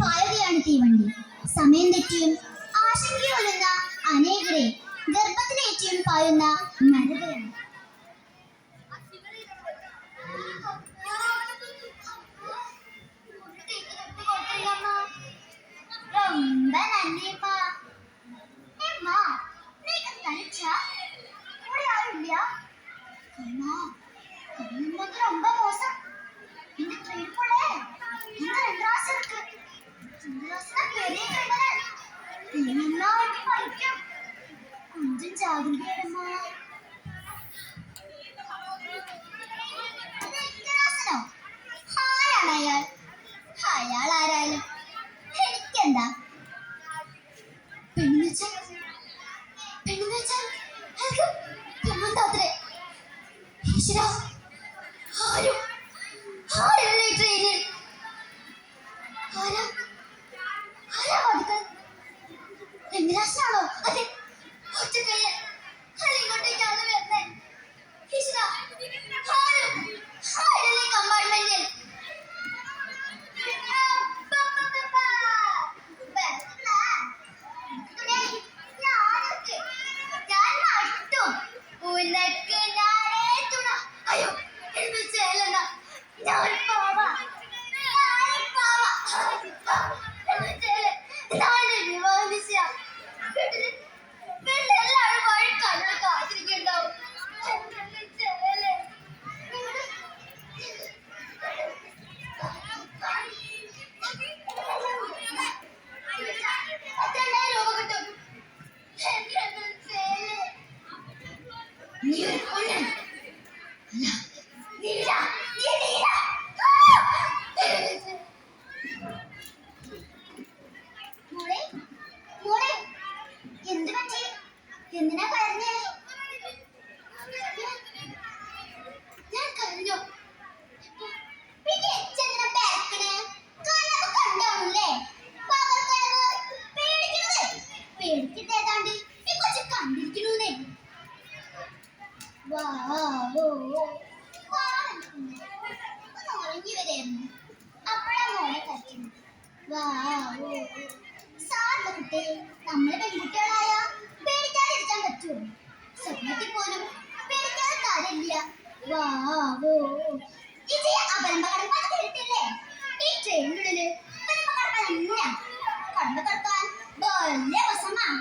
പായുകയാണ് തീവണ്ടി. സമയം തെറ്റിയും ആശങ്കയൊള്ളുന്ന അനേകരെ ഗർഭത്തിലേറ്റിയും പായുന്ന നരകയാണ്. ரொம்ப நன்றிப்பா. ஏம்மா நீங்க தனிச்சா கூட யாரும் இல்லையா? அம்மா இன்னைக்கு ரொம்ப மோசம். இந்த ட்ரெயினுக்குள்ள இந்த 2 ராசி இருக்கு. இந்த ராசினா பெரிய கிரிமினல். இன்னெல்லாம் அவருக்கு பழிக்கும். கொஞ்சம் ஜாகிரதையாடுமா. ആരാണ് അയാൾ? അയാൾ ആരായാലും എനിക്കെന്താ? പെണ്ണെന്ന് വെച്ചാൽ അയാൾക്ക് പെണ്ണെന്താത്രേ? ഈശ്വരാ, ആരല്ലേ ഈ ട്രെയിനിൽ? ആരാ വാതിക്കൽ? രംഗരാജനാണോ? അതെ, ഒറ്റക്കയ്യൻ. ഇങ്ങോട്ടേക്കാണ് വരുന്നത്. ഈശ്വരാ, ആരല്ലേ കമ്പാർട്ട്മെന്റിൽ? എന്തിനാ കരഞ്ഞേ? ഞാൻ കരഞ്ഞോ? പിന്നെ എന്തിനാ പേരക്കണേ? കണ്ണൊക്കെ കണ്ടാണല്ലേ? പേടിക്കരുത് ഏതാണ്ട് ഈ കൊച്ചു കണ്ടിരിക്കണൂന്നേ. ഉറങ്ങി വരായിരുന്നു. അപ്പോഴാ മോനെ കരഞ്ഞത്. സാറിന്റെ കുട്ടി, നമ്മള് പെൺകുട്ടികളായ പേടിക്കാതിരിക്കാൻ പറ്റുമോ? സ്വപ്നത്തിൽ പോലും പേടിക്കാതെ കാര്യമില്ല. ഇത് അപരമ്പകടം പറഞ്ഞിട്ടില്ലേ? ഈ ട്രെയിനുള്ളില് കടന്നു കിടക്കാൻ വലിയ രസമാണ്.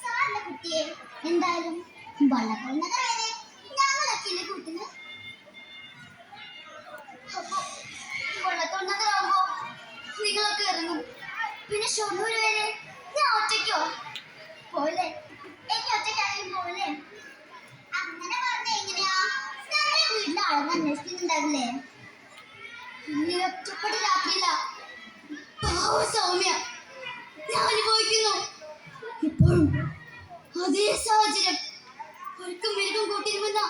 സാറിന്റെ കുട്ടിയെ എന്തായാലും വള്ളക്കൊള്ളുന്നത് വരെ ഞങ്ങളൊക്കെ കൂട്ടുന്നു. വള്ളക്കൊള്ളുന്നതാകുമ്പോ നിങ്ങളൊക്കെ ഇറങ്ങും. പിന്നെ ഷൊർണൂർ വരെ ഞാൻ ഒറ്റയ്ക്കോ? പോലെ എനിക്ക് ഒറ്റയ്ക്കാണെങ്കിൽ പോലെ. അങ്ങനെ പറഞ്ഞ എങ്ങനെയാ? ഞങ്ങളുടെ വീട്ടിലെ ആളെന്ന് അന്വേഷിക്കുന്നുണ്ടാവില്ലേ? ഇനി ഒറ്റപ്പെട്ട രാത്രിയില്ല. സൗമ്യ ഞാൻ അനുഭവിക്കുന്നു. ഇപ്പോഴും അതേ സാഹചര്യം. ഒഴുക്കും മെഴുകും കൂട്ടിരുമെന്ന